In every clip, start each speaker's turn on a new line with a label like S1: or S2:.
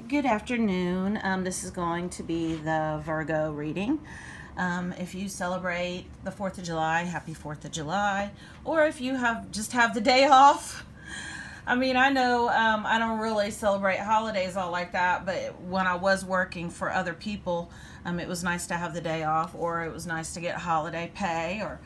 S1: Good afternoon. This is going to be the Virgo reading. If you celebrate the 4th of July, happy 4th of July. Or if you just have the day off. I mean, I know I don't really celebrate holidays all like that, but when I was working for other people, it was nice to have the day off, or it was nice to get holiday pay, or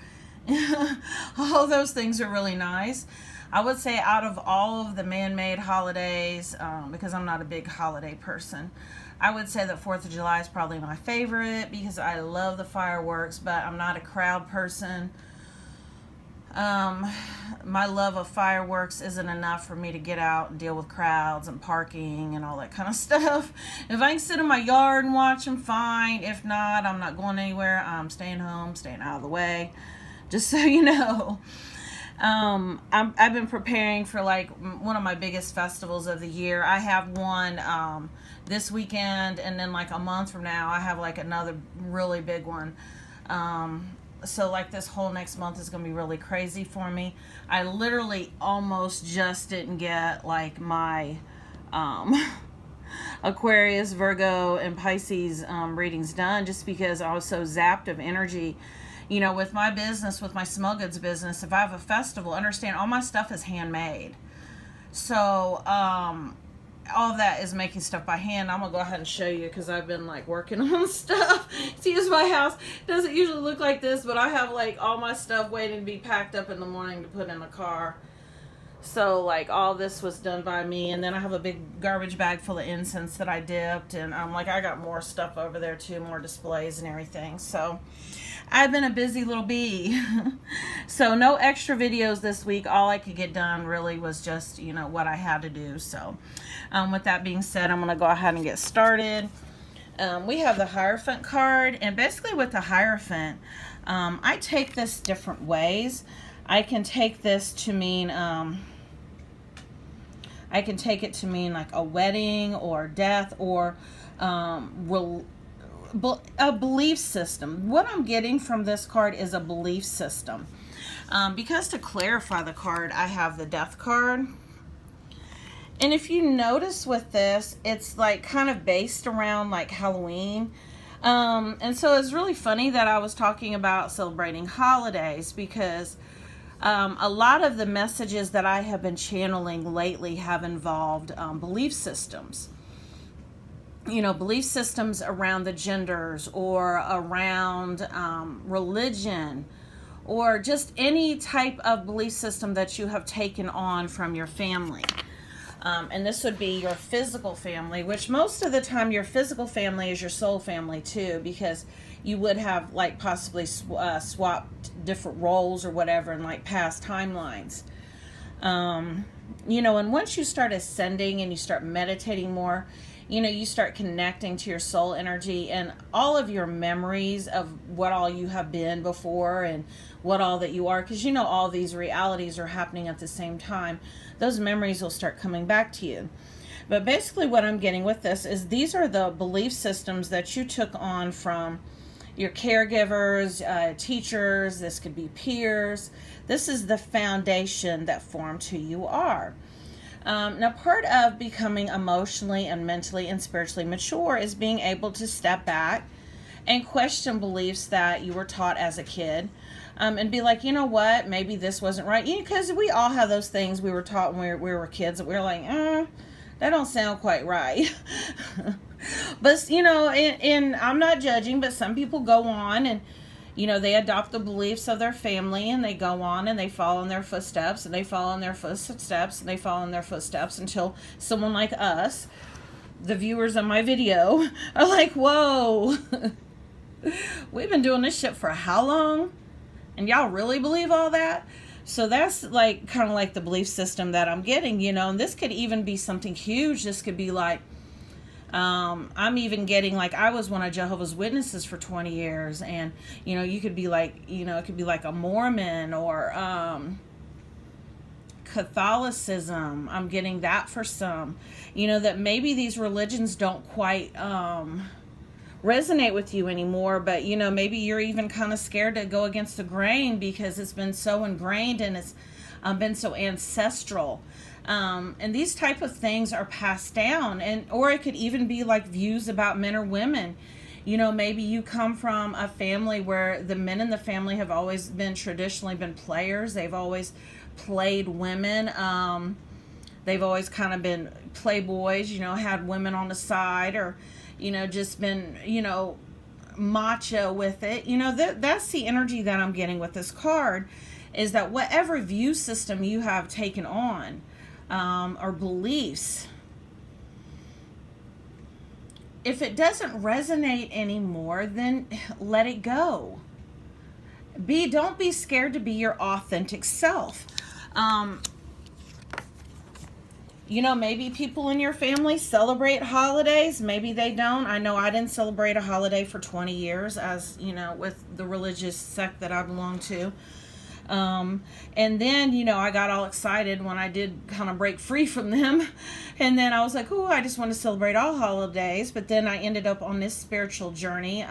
S1: all those things are really nice. I would say out of all of the man-made holidays, because I'm not a big holiday person, I would say that 4th of July is probably my favorite because I love the fireworks, but I'm not a crowd person. My love of fireworks isn't enough for me to get out and deal with crowds and parking and all that kind of stuff. If I can sit in my yard and watch them, fine. If not, I'm not going anywhere. I'm staying home, staying out of the way, just so you know. I've been preparing for like one of my biggest festivals of the year. I have one this weekend, and then like a month from now I have like another really big one. So like this whole next month is going to be really crazy for me. I literally almost just didn't get like my Aquarius, Virgo, and Pisces readings done just because I was so zapped of energy. You know, with my business, with my small goods business, if I have a festival, understand all my stuff is handmade. So, all of that is making stuff by hand. I'm going to go ahead and show you because I've been like working on stuff. See, it's my house. It doesn't usually look like this, but I have like all my stuff waiting to be packed up in the morning to put in the car. So like all this was done by me, and then I have a big garbage bag full of incense that I dipped, and like I got more stuff over there too, more displays and everything. So I've been a busy little bee. So no extra videos this week. All I could get done really was just, you know, what I had to do. So with that being said, I'm going to go ahead and get started. We have the Hierophant card, and basically with the Hierophant, I take this different ways. I can take this to mean, I can take it to mean like a wedding or death or a belief system. What I'm getting from this card is a belief system. Because to clarify the card, I have the Death card. And if you notice with this, it's like kind of based around like Halloween. And so it's really funny that I was talking about celebrating holidays because a lot of the messages that I have been channeling lately have involved belief systems. You know, belief systems around the genders or around religion or just any type of belief system that you have taken on from your family. And this would be your physical family, which most of the time your physical family is your soul family too, because you would have like possibly swapped different roles or whatever in like past timelines. You know, and once you start ascending and you start meditating more, you know, you start connecting to your soul energy and all of your memories of what all you have been before and what all that you are, because you know all these realities are happening at the same time. Those memories will start coming back to you. But basically what I'm getting with this is these are the belief systems that you took on from your caregivers, teachers. This could be peers. This is the foundation that formed who you are. Now, part of becoming emotionally and mentally and spiritually mature is being able to step back and question beliefs that you were taught as a kid, and be like, you know what, maybe this wasn't right. Because we all have those things we were taught when we were kids that we were like, that don't sound quite right. But, you know, and I'm not judging, but some people go on and, you know, they adopt the beliefs of their family and they go on and they follow in their footsteps and they follow in their footsteps and they follow in their footsteps until someone like us, the viewers of my video, are like, whoa, we've been doing this shit for how long? And y'all really believe all that? So that's like kind of like the belief system that I'm getting, you know, and this could even be something huge. This could be like, I'm even getting like, I was one of Jehovah's Witnesses for 20 years, and you know, you could be like, you know, it could be like a Mormon or Catholicism. I'm getting that for some, you know, that maybe these religions don't quite resonate with you anymore, but you know, maybe you're even kind of scared to go against the grain because it's been so ingrained and it's been so ancestral. And these type of things are passed down, or it could even be like views about men or women. Maybe you come from a family where the men in the family have always been traditionally been players. They've always played women. They've always kind of been playboys, had women on the side, or, just been, macho with it. That's the energy that I'm getting with this card, is that whatever view system you have taken on, or beliefs, if it doesn't resonate anymore, then let it go. Don't be scared to be your authentic self. Maybe people in your family celebrate holidays. Maybe they don't. I know I didn't celebrate a holiday for 20 years, as with the religious sect that I belong to. And then, I got all excited when I did kind of break free from them. And then I was like, oh, I just want to celebrate all holidays. But then I ended up on this spiritual journey,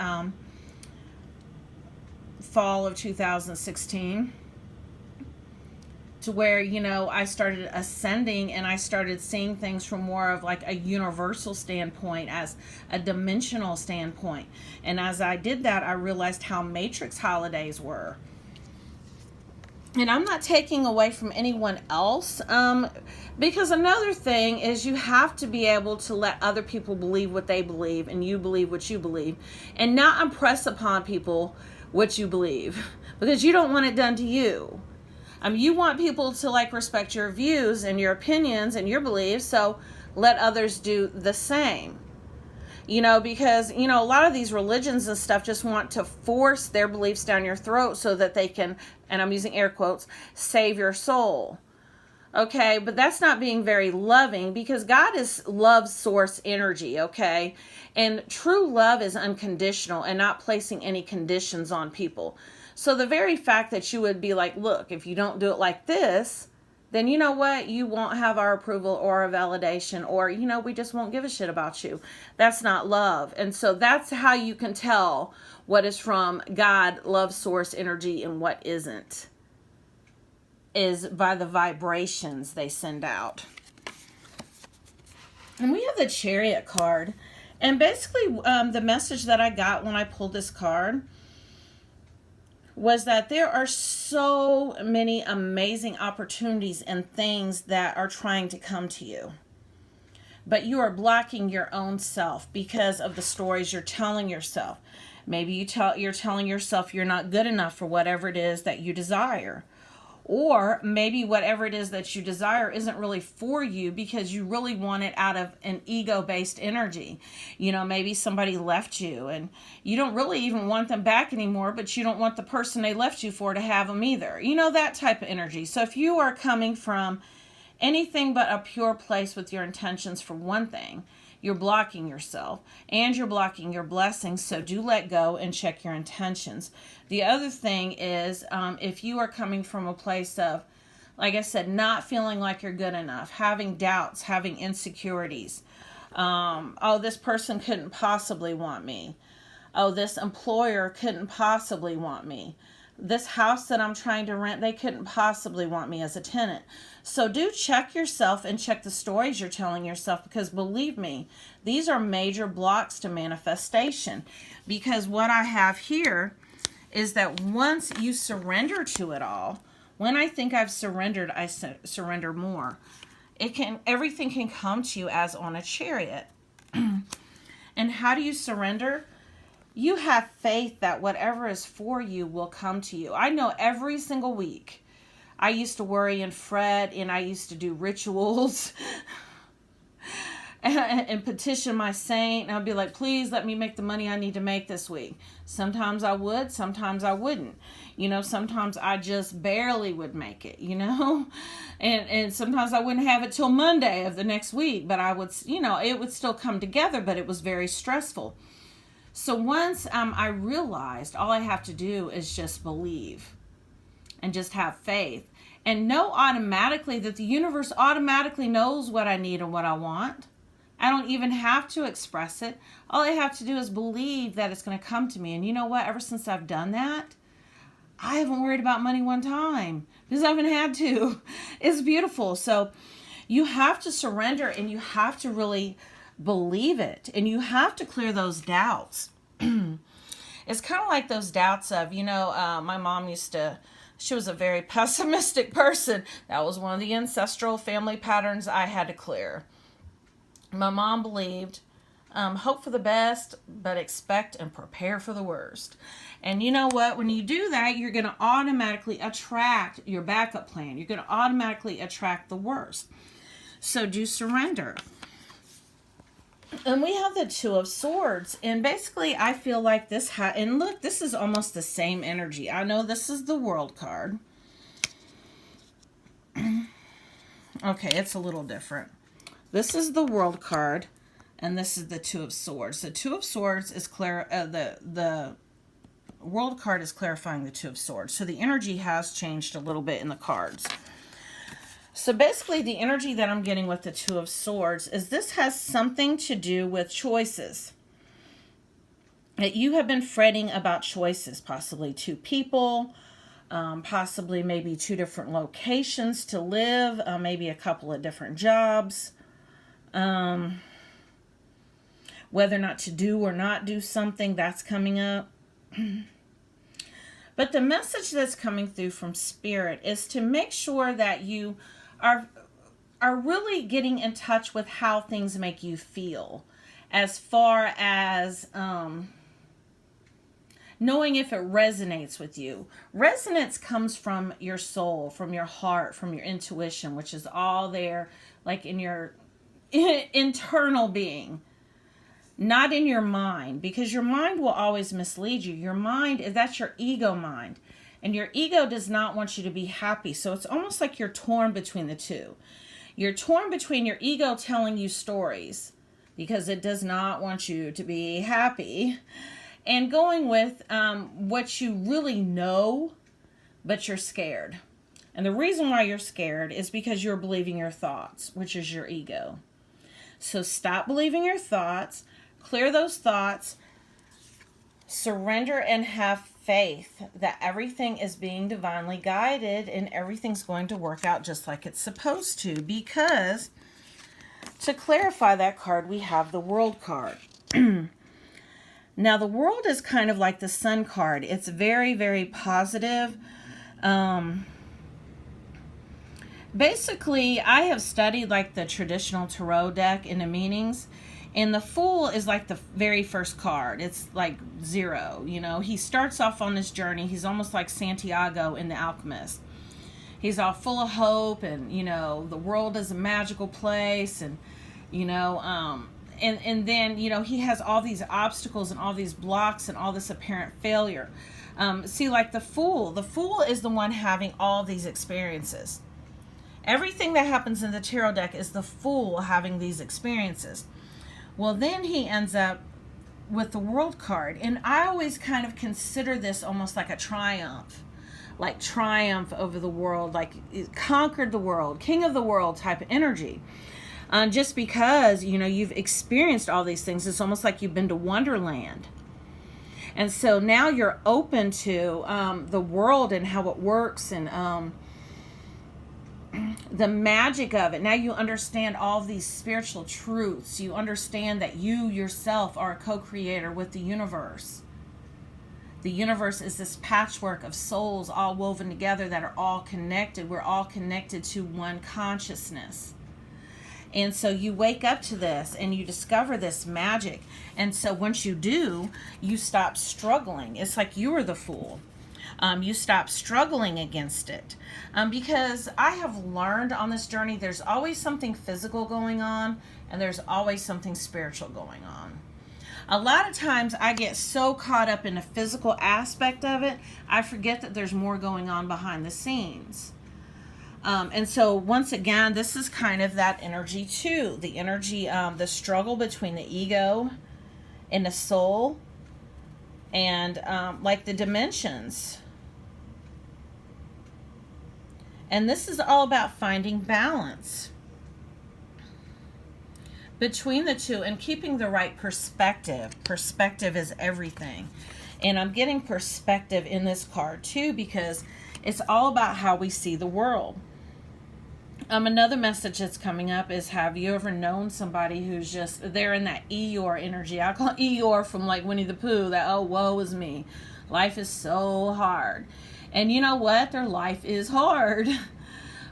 S1: fall of 2016, to where, I started ascending, and I started seeing things from more of like a universal standpoint, as a dimensional standpoint. And as I did that, I realized how matrix holidays were. And I'm not taking away from anyone else, because another thing is you have to be able to let other people believe what they believe, and you believe what you believe, and not impress upon people what you believe, because you don't want it done to you. You want people to respect your views and your opinions and your beliefs, so let others do the same. Because, a lot of these religions and stuff just want to force their beliefs down your throat so that they can, and I'm using air quotes, save your soul. Okay, but that's not being very loving, because God is love source energy, okay? And true love is unconditional and not placing any conditions on people. So the very fact that you would be like, look, if you don't do it like this, then you know what? You won't have our approval or a validation, or, we just won't give a shit about you. That's not love. And so that's how you can tell what is from God, love source energy, and what isn't, is by the vibrations they send out. And we have the Chariot card. And basically, the message that I got when I pulled this card was that there are so many amazing opportunities and things that are trying to come to you. But you are blocking your own self because of the stories you're telling yourself. Maybe you're telling yourself you're not good enough for whatever it is that you desire. Or maybe whatever it is that you desire isn't really for you because you really want it out of an ego-based energy. Maybe somebody left you and you don't really even want them back anymore, but you don't want the person they left you for to have them either. That type of energy. So if you are coming from anything but a pure place with your intentions, for one thing, you're blocking yourself and you're blocking your blessings. So do let go and check your intentions. The other thing is, if you are coming from a place of, like I said, not feeling like you're good enough, having doubts, having insecurities. Oh, this person couldn't possibly want me. Oh, this employer couldn't possibly want me. This house that I'm trying to rent, they couldn't possibly want me as a tenant. So do check yourself and check the stories you're telling yourself, because believe me, these are major blocks to manifestation. Because what I have here is that once you surrender to it all, when I think I've surrendered, I surrender more. Everything can come to you as on a chariot. And how do you surrender? You have faith that whatever is for you will come to you. I know every single week I used to worry and fret, and I used to do rituals and petition my saint. And I'd be like, please let me make the money I need to make this week. Sometimes I would, sometimes I wouldn't. Sometimes I just barely would make it, and sometimes I wouldn't have it till Monday of the next week, but I would, it would still come together, but it was very stressful. So once I realized all I have to do is just believe and just have faith and know automatically that the universe automatically knows what I need and what I want. I don't even have to express it. All I have to do is believe that it's going to come to me. And you know what? Ever since I've done that, I haven't worried about money one time because I haven't had to. It's beautiful. So, You have to surrender, and you have to really believe it, and you have to clear those doubts. It's kind of like those doubts of, my mom she was a very pessimistic person. That was one of the ancestral family patterns I had to clear. My mom believed, hope for the best, but expect and prepare for the worst. And you know what? When you do that, you're going to automatically attract your backup plan. You're going to automatically attract the worst. So do surrender. And we have the Two of Swords. And basically, I feel like this... and look, this is almost the same energy. I know this is the World card. Okay, it's a little different. This is the World card, and this is the Two of Swords. The Two of Swords is the World card is clarifying the Two of Swords. So the energy has changed a little bit in the cards. So basically, the energy that I'm getting with the Two of Swords is this has something to do with choices. That you have been fretting about choices, possibly two people, possibly maybe two different locations to live, maybe a couple of different jobs, whether or not to do or not do something, that's coming up. But the message that's coming through from Spirit is to make sure that you are really getting in touch with how things make you feel, as far as knowing if it resonates with you. Resonance comes from your soul, from your heart, from your intuition, which is all there, like in your internal being, not in your mind, because your mind will always mislead you. Your mind, that's your ego mind. And your ego does not want you to be happy. So it's almost like you're torn between the two. You're torn between your ego telling you stories because it does not want you to be happy, and going with what you really know, but you're scared. And the reason why you're scared is because you're believing your thoughts, which is your ego. So stop believing your thoughts, clear those thoughts, surrender, and have faith that everything is being divinely guided and everything's going to work out just like it's supposed to. Because to clarify that card, we have the World card. Now, the World is kind of like the Sun card. It's very, very positive. Basically, I have studied like the traditional tarot deck in the meanings. And the Fool is like the very first card. It's like 0, He starts off on this journey. He's almost like Santiago in The Alchemist. He's all full of hope, and, the world is a magical place, and, and then, he has all these obstacles and all these blocks and all this apparent failure. See, like the Fool is the one having all these experiences. Everything that happens in the tarot deck is the Fool having these experiences. Well, then he ends up with the World card. And I always kind of consider this almost like a triumph. Like triumph over the world. Like conquered the world. King of the world type of energy. Just because, you've experienced all these things. It's almost like you've been to Wonderland. And so now you're open to the world and how it works, and the magic of it. Now you understand all these spiritual truths. You understand that you yourself are a co-creator with the universe. The universe is this patchwork of souls all woven together that are all connected. We're all connected to one consciousness. And so you wake up to this and you discover this magic. And so once you do, you stop struggling. It's like you were the Fool. You stop struggling against it. Because I have learned on this journey, there's always something physical going on, and there's always something spiritual going on. A lot of times I get so caught up in the physical aspect of it, I forget that there's more going on behind the scenes. And so once again, this is kind of that energy too. The energy, the struggle between the ego and the soul, and like the dimensions. And this is all about finding balance between the two and keeping the right perspective. Perspective is everything. And I'm getting perspective in this card too, because it's all about how we see the world. Another message that's coming up is, have you ever known somebody who's just, they're in that Eeyore energy. I call it Eeyore from like Winnie the Pooh, that, oh, woe is me. Life is so hard. And you know what? Their life is hard.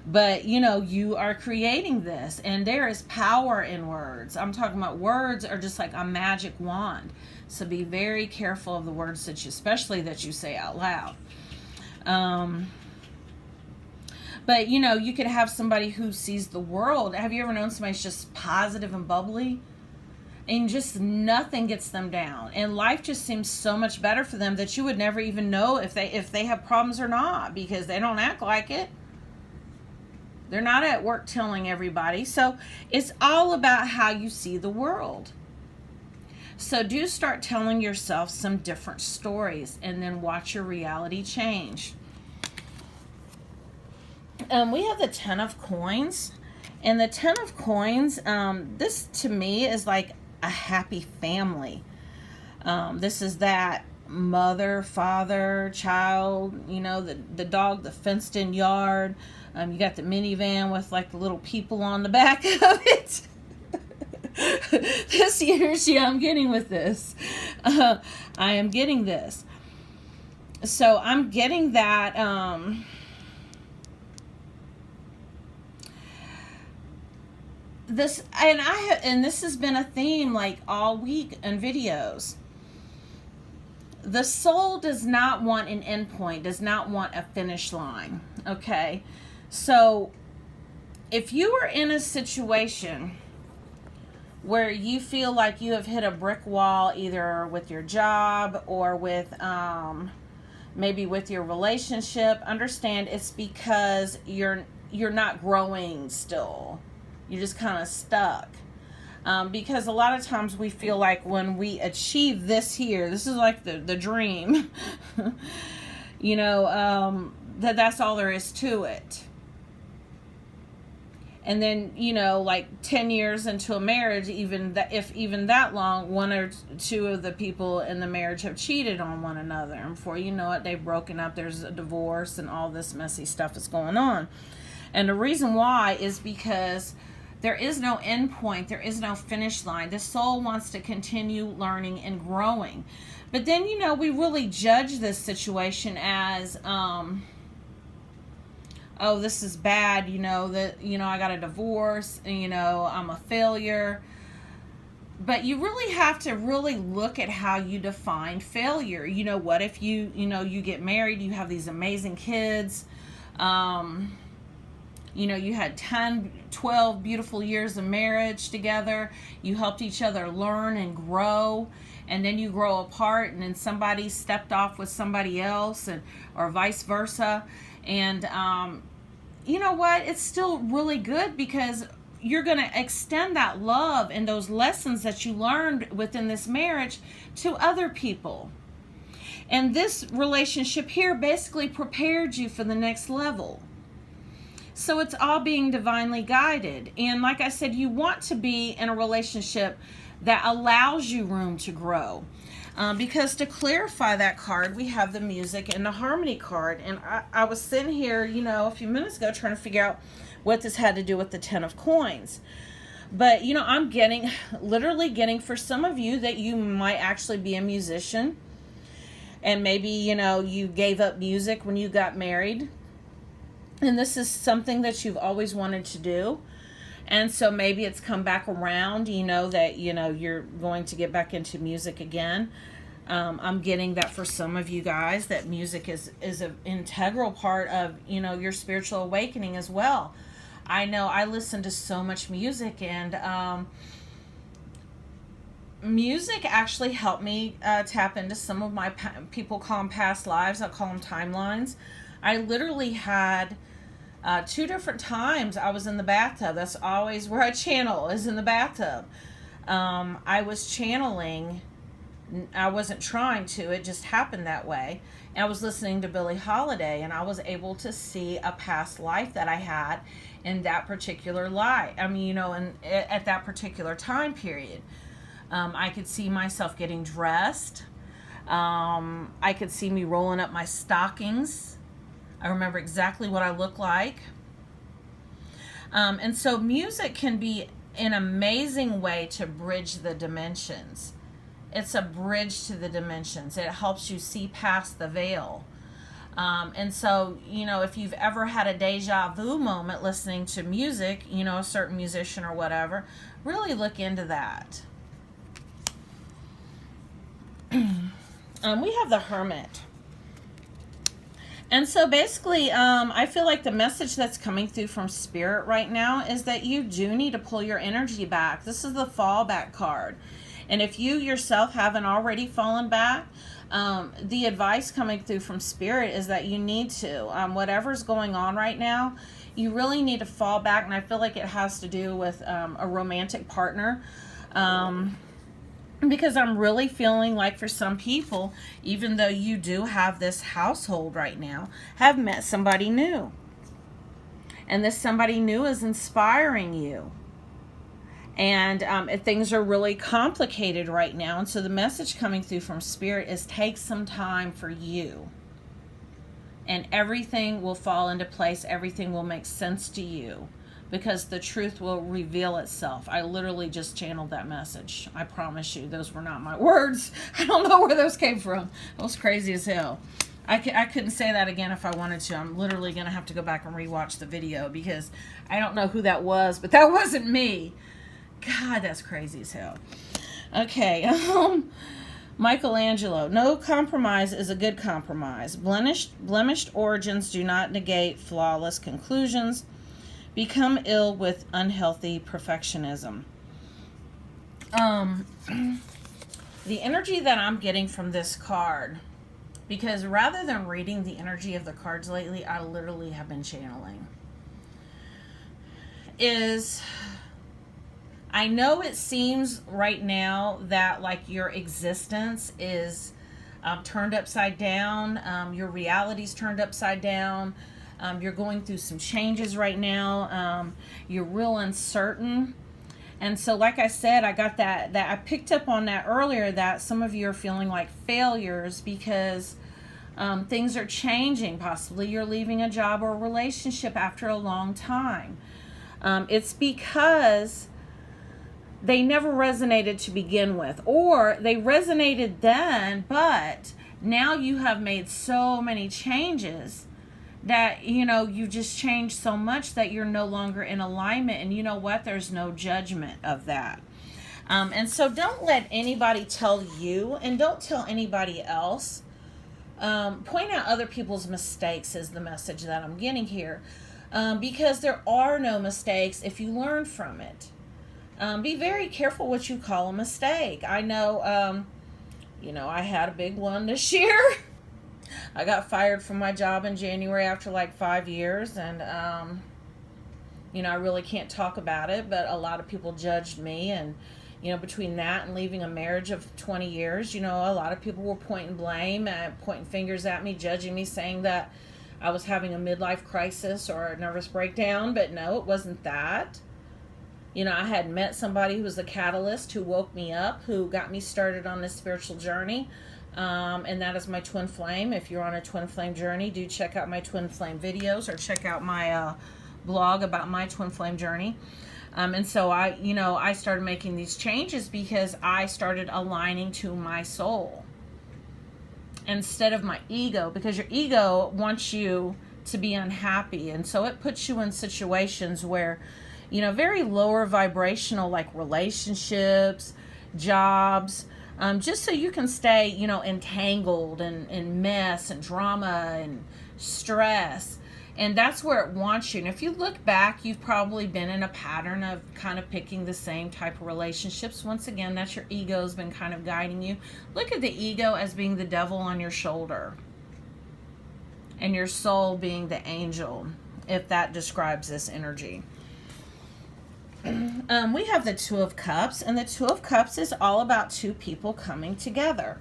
S1: But, you know, you are creating this, and there is power in words. I'm talking about words are just like a magic wand. So be very careful of the words that you, especially that you say out loud. But, you know, you could have somebody who sees the world. Have you ever known somebody who's just positive and bubbly? And just nothing gets them down. And life just seems so much better for them that you would never even know if they have problems or not, because they don't act like it. They're not at work telling everybody. So it's all about how you see the world. So do start telling yourself some different stories, and then watch your reality change. We have the 10 of coins. And the 10 of coins, this to me is like a happy family. This is that mother, father, child, you know, the dog, the fenced in yard. You got the minivan with like the little people on the back of it. This energy I'm getting with this. I am getting this. So I'm getting that. This and this has been a theme like all week in videos. The soul does not want an endpoint, does not want a finish line. Okay, so if you are in a situation where you feel like you have hit a brick wall, either with your job or with maybe with your relationship, understand it's because you're not growing still. You're just kind of stuck. Because a lot of times we feel like when we achieve this here, this is like the dream, you know, that's all there is to it. And then, you know, like 10 years into a marriage, if even that long, one or two of the people in the marriage have cheated on one another. And before you know it, they've broken up, there's a divorce, and all this messy stuff is going on. And the reason why is because there is no end point. There is no finish line. The soul wants to continue learning and growing. But then, you know, we really judge this situation as, oh, this is bad, you know, that, you know, I got a divorce, and, you know, I'm a failure. But you really have to really look at how you define failure. You know, what if you know, you get married, you have these amazing kids, you know, you had 10, 12 beautiful years of marriage together. You helped each other learn and grow. And then you grow apart, and then somebody stepped off with somebody else, or vice versa. And you know what? It's still really good, because you're going to extend that love and those lessons that you learned within this marriage to other people. And this relationship here basically prepared you for the next level. So it's all being divinely guided. And like I said, you want to be in a relationship that allows you room to grow. Because to clarify that card, we have the music and the harmony card. And I was sitting here, you know, a few minutes ago trying to figure out what this had to do with the 10 of coins. But, you know, I'm literally getting for some of you that you might actually be a musician. And maybe, you know, you gave up music when you got married. And this is something that you've always wanted to do. And so maybe it's come back around, you know, that, you know, you're going to get back into music again. I'm getting that for some of you guys, that music is an integral part of, you know, your spiritual awakening as well. I know I listen to so much music, and music actually helped me tap into some of my, people call them past lives, I call them timelines. I literally had 2 different times I was in the bathtub. That's always where I channel, is in the bathtub. I was channeling. I wasn't trying to. It just happened that way. And I was listening to Billie Holiday, and I was able to see a past life that I had in that particular life. I mean, you know, at that particular time period. I could see myself getting dressed. I could see me rolling up my stockings. I remember exactly what I looked like. And so music can be an amazing way to bridge the dimensions. It's a bridge to the dimensions. It helps you see past the veil. And so, you know, if you've ever had a deja vu moment listening to music, you know, a certain musician or whatever, really look into that. We have the Hermit. And so basically, I feel like the message that's coming through from Spirit right now is that you do need to pull your energy back. This is the fallback card. And if you yourself haven't already fallen back, the advice coming through from Spirit is that you need to. Whatever's going on right now, you really need to fall back. And I feel like it has to do with a romantic partner. Because I'm really feeling like for some people, even though you do have this household right now, have met somebody new. And this somebody new is inspiring you. And things are really complicated right now. And so the message coming through from Spirit is take some time for you. And everything will fall into place. Everything will make sense to you. Because the truth will reveal itself. I literally just channeled that message. I promise you, those were not my words. I don't know where those came from. It was crazy as hell. I couldn't say that again if I wanted to. I'm literally going to have to go back and rewatch the video because I don't know who that was, but that wasn't me. God, that's crazy as hell. Okay, Michelangelo. No compromise is a good compromise. Blemished origins do not negate flawless conclusions. Become ill with unhealthy perfectionism. The energy that I'm getting from this card, because rather than reading the energy of the cards lately, I literally have been channeling, is I know it seems right now that like your existence is turned upside down, your reality's turned upside down. You're going through some changes right now. You're real uncertain. And so, like I said, I got that I picked up on that earlier, that some of you are feeling like failures because things are changing. Possibly you're leaving a job or a relationship after a long time. It's because they never resonated to begin with, or they resonated then, but now you have made so many changes that, you know, you just changed so much that you're no longer in alignment. And you know what? There's no judgment of that. And so don't let anybody tell you, and don't tell anybody else. Point out other people's mistakes is the message that I'm getting here. Because there are no mistakes if you learn from it. Be very careful what you call a mistake. I know, you know, I had a big one this year. I got fired from my job in January after like 5 years, and you know, I really can't talk about it, but a lot of people judged me. And you know, between that and leaving a marriage of 20 years, you know, a lot of people were pointing blame, pointing fingers at me, judging me, saying that I was having a midlife crisis or a nervous breakdown. But no, it wasn't that. You know, I had met somebody who was the catalyst, who woke me up, who got me started on this spiritual journey. And that is my twin flame. If you're on a twin flame journey, do check out my twin flame videos, or check out my blog about my twin flame journey. And so I started making these changes because I started aligning to my soul instead of my ego, because your ego wants you to be unhappy. And so it puts you in situations where, you know, very lower vibrational, like relationships, jobs, just so you can stay, you know, entangled and mess and drama and stress. And that's where it wants you. And if you look back, you've probably been in a pattern of kind of picking the same type of relationships. Once again, that's your ego's been kind of guiding you. Look at the ego as being the devil on your shoulder, and your soul being the angel, if that describes this energy. We have the Two of Cups, and the Two of Cups is all about two people coming together.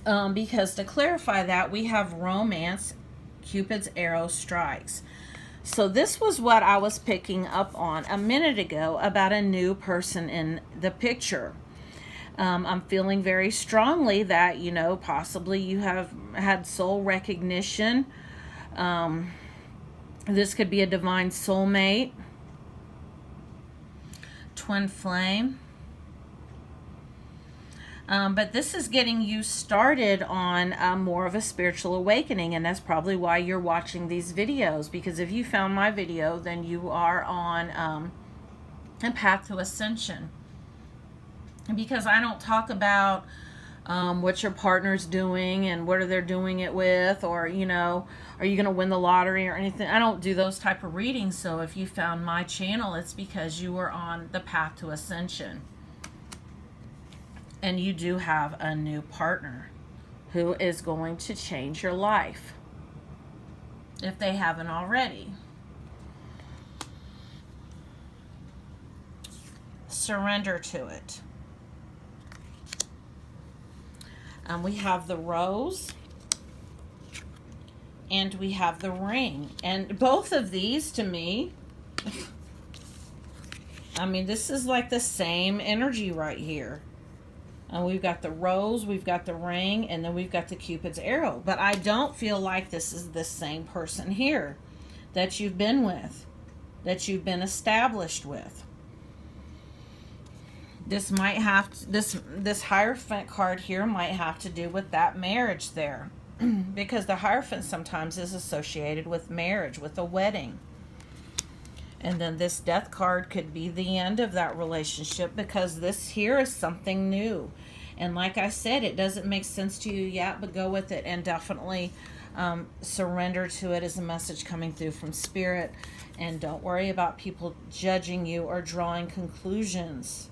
S1: Because to clarify that, we have romance, Cupid's arrow strikes. So this was what I was picking up on a minute ago about a new person in the picture. I'm feeling very strongly that, you know, possibly you have had soul recognition. This could be a divine soulmate, twin flame. But this is getting you started on more of a spiritual awakening, and that's probably why you're watching these videos, because if you found my video, then you are on a path to ascension. Because I don't talk about what your partner's doing and what are they doing it with, or, you know, are you going to win the lottery or anything. I don't do those type of readings. So if you found my channel, it's because you are on the path to ascension. And you do have a new partner who is going to change your life, if they haven't already. Surrender to it. We have the rose and we have the ring. And both of these, to me, I mean, this is like the same energy right here. We've got the rose, we've got the ring, and then we've got the Cupid's arrow. But I don't feel like this is the same person here that you've been with, that you've been established with. This might have to, this Hierophant card here might have to do with that marriage there. Because the Hierophant sometimes is associated with marriage, with a wedding. And then this Death card could be the end of that relationship, because this here is something new. And like I said, it doesn't make sense to you yet, but go with it and definitely surrender to it as a message coming through from Spirit. And don't worry about people judging you or drawing conclusions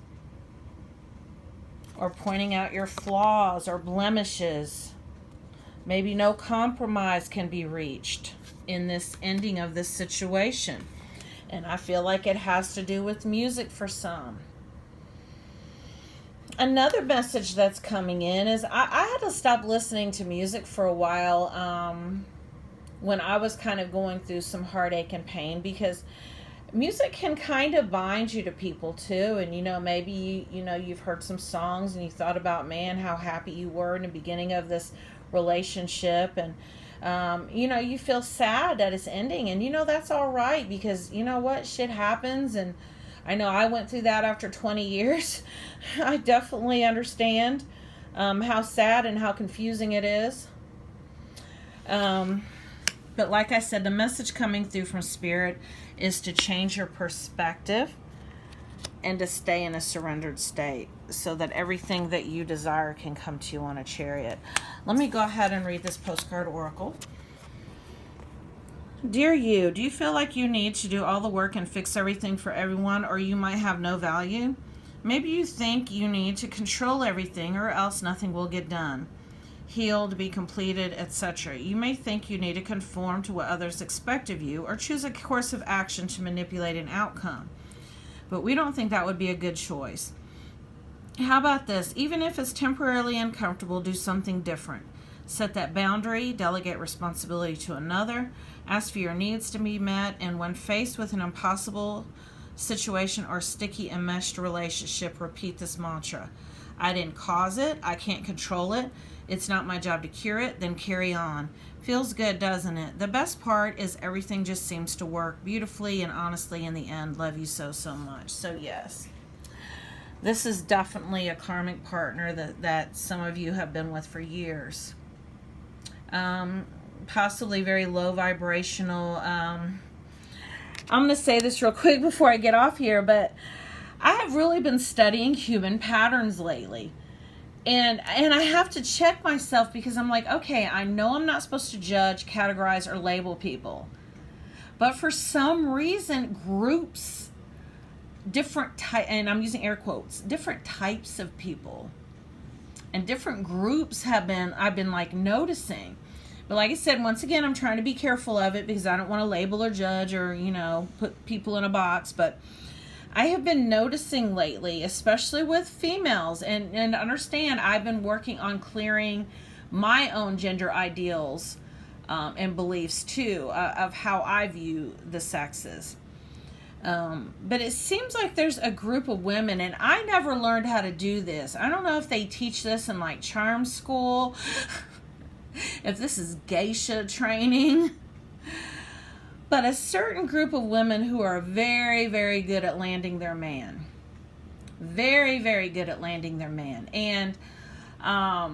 S1: or pointing out your flaws or blemishes. Maybe no compromise can be reached in this ending of this situation. And I feel like it has to do with music for some. Another message that's coming in is I had to stop listening to music for a while when I was kind of going through some heartache and pain, because music can kind of bind you to people too. And, you know, maybe, you know, you've heard some songs and you thought about, man, how happy you were in the beginning of this relationship. And, you know, you feel sad that it's ending. And, you know, that's all right, because, you know what, shit happens. And I know I went through that after 20 years. I definitely understand how sad and how confusing it is. But like I said, the message coming through from Spirit is to change your perspective and to stay in a surrendered state so that everything that you desire can come to you on a chariot. Let me go ahead and read this postcard oracle. Dear you, do you feel like you need to do all the work and fix everything for everyone, or you might have no value? Maybe you think you need to control everything or else nothing will get done, healed, be completed, etc. You may think you need to conform to what others expect of you or choose a course of action to manipulate an outcome. But we don't think that would be a good choice. How about this? Even if it's temporarily uncomfortable, do something different. Set that boundary, delegate responsibility to another, ask for your needs to be met, and when faced with an impossible situation or sticky enmeshed relationship, repeat this mantra. I didn't cause it. I can't control it. It's not my job to cure it. Then carry on. Feels good, doesn't it? The best part is everything just seems to work beautifully and honestly in the end. Love you so, so much. So yes, this is definitely a karmic partner that some of you have been with for years. Possibly very low vibrational. I'm going to say this real quick before I get off here, but I have really been studying human patterns lately. And I have to check myself, because I'm like, okay, I know I'm not supposed to judge, categorize, or label people. But for some reason, groups, different type, and I'm using air quotes, different types of people and different groups I've been like noticing. But like I said, once again, I'm trying to be careful of it because I don't want to label or judge or, you know, put people in a box. But I have been noticing lately, especially with females, and understand I've been working on clearing my own gender ideals and beliefs too, of how I view the sexes. But it seems like there's a group of women, and I never learned how to do this. I don't know if they teach this in like charm school, if this is geisha training. but a certain group of women who are very, very good at landing their man. Very, very good at landing their man. And I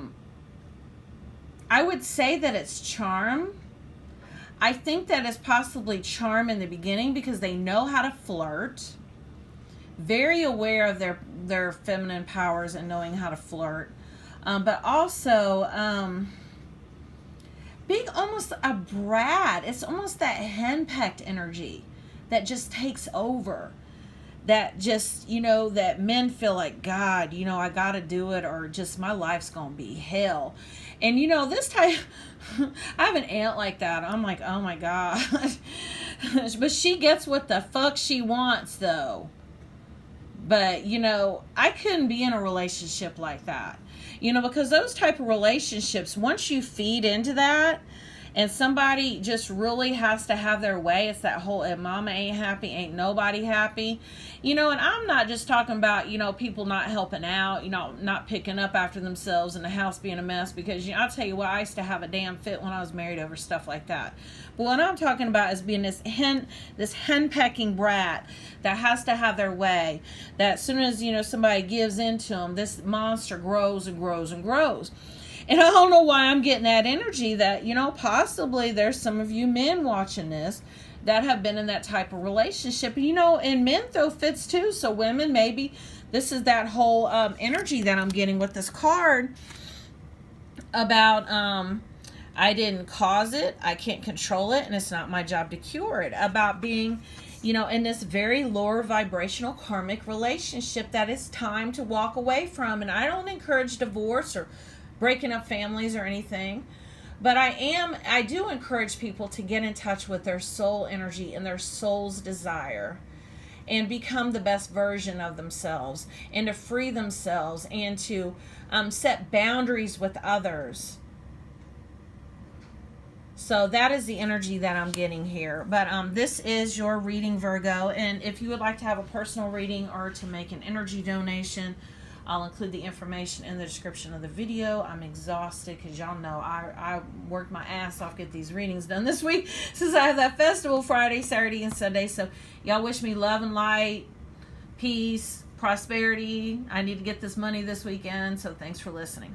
S1: would say that it's charm. I think that it's possibly charm in the beginning because they know how to flirt. Very aware of their feminine powers and knowing how to flirt. But also being almost a brat. It's almost that henpecked energy that just takes over. That just, that men feel like, God, I got to do it, or just my life's going to be hell. And, this type, I have an aunt like that. I'm like, oh my God. But she gets what the fuck she wants, though. But, I couldn't be in a relationship like that. Because those type of relationships, once you feed into that, and somebody just really has to have their way, it's that whole, if mama ain't happy, ain't nobody happy. And I'm not just talking about, people not helping out, not picking up after themselves and the house being a mess. Because, I'll tell you what, I used to have a damn fit when I was married over stuff like that. But what I'm talking about is being this henpecking brat that has to have their way. That as soon as, somebody gives into them, this monster grows and grows and grows. And I don't know why I'm getting that energy that, possibly there's some of you men watching this that have been in that type of relationship. And men throw fits too. So women, maybe this is that whole energy that I'm getting with this card about I didn't cause it, I can't control it, and it's not my job to cure it. About being, in this very lower vibrational karmic relationship that it's time to walk away from. And I don't encourage divorce or breaking up families or anything, but I do encourage people to get in touch with their soul energy and their soul's desire and become the best version of themselves and to free themselves and to set boundaries with others. So that is the energy that I'm getting here. But this is your reading, Virgo, and if you would like to have a personal reading or to make an energy donation, I'll include the information in the description of the video. I'm exhausted because y'all know I worked my ass off to get these readings done this week since I have that festival Friday, Saturday, and Sunday. So y'all wish me love and light, peace, prosperity. I need to get this money this weekend, so thanks for listening.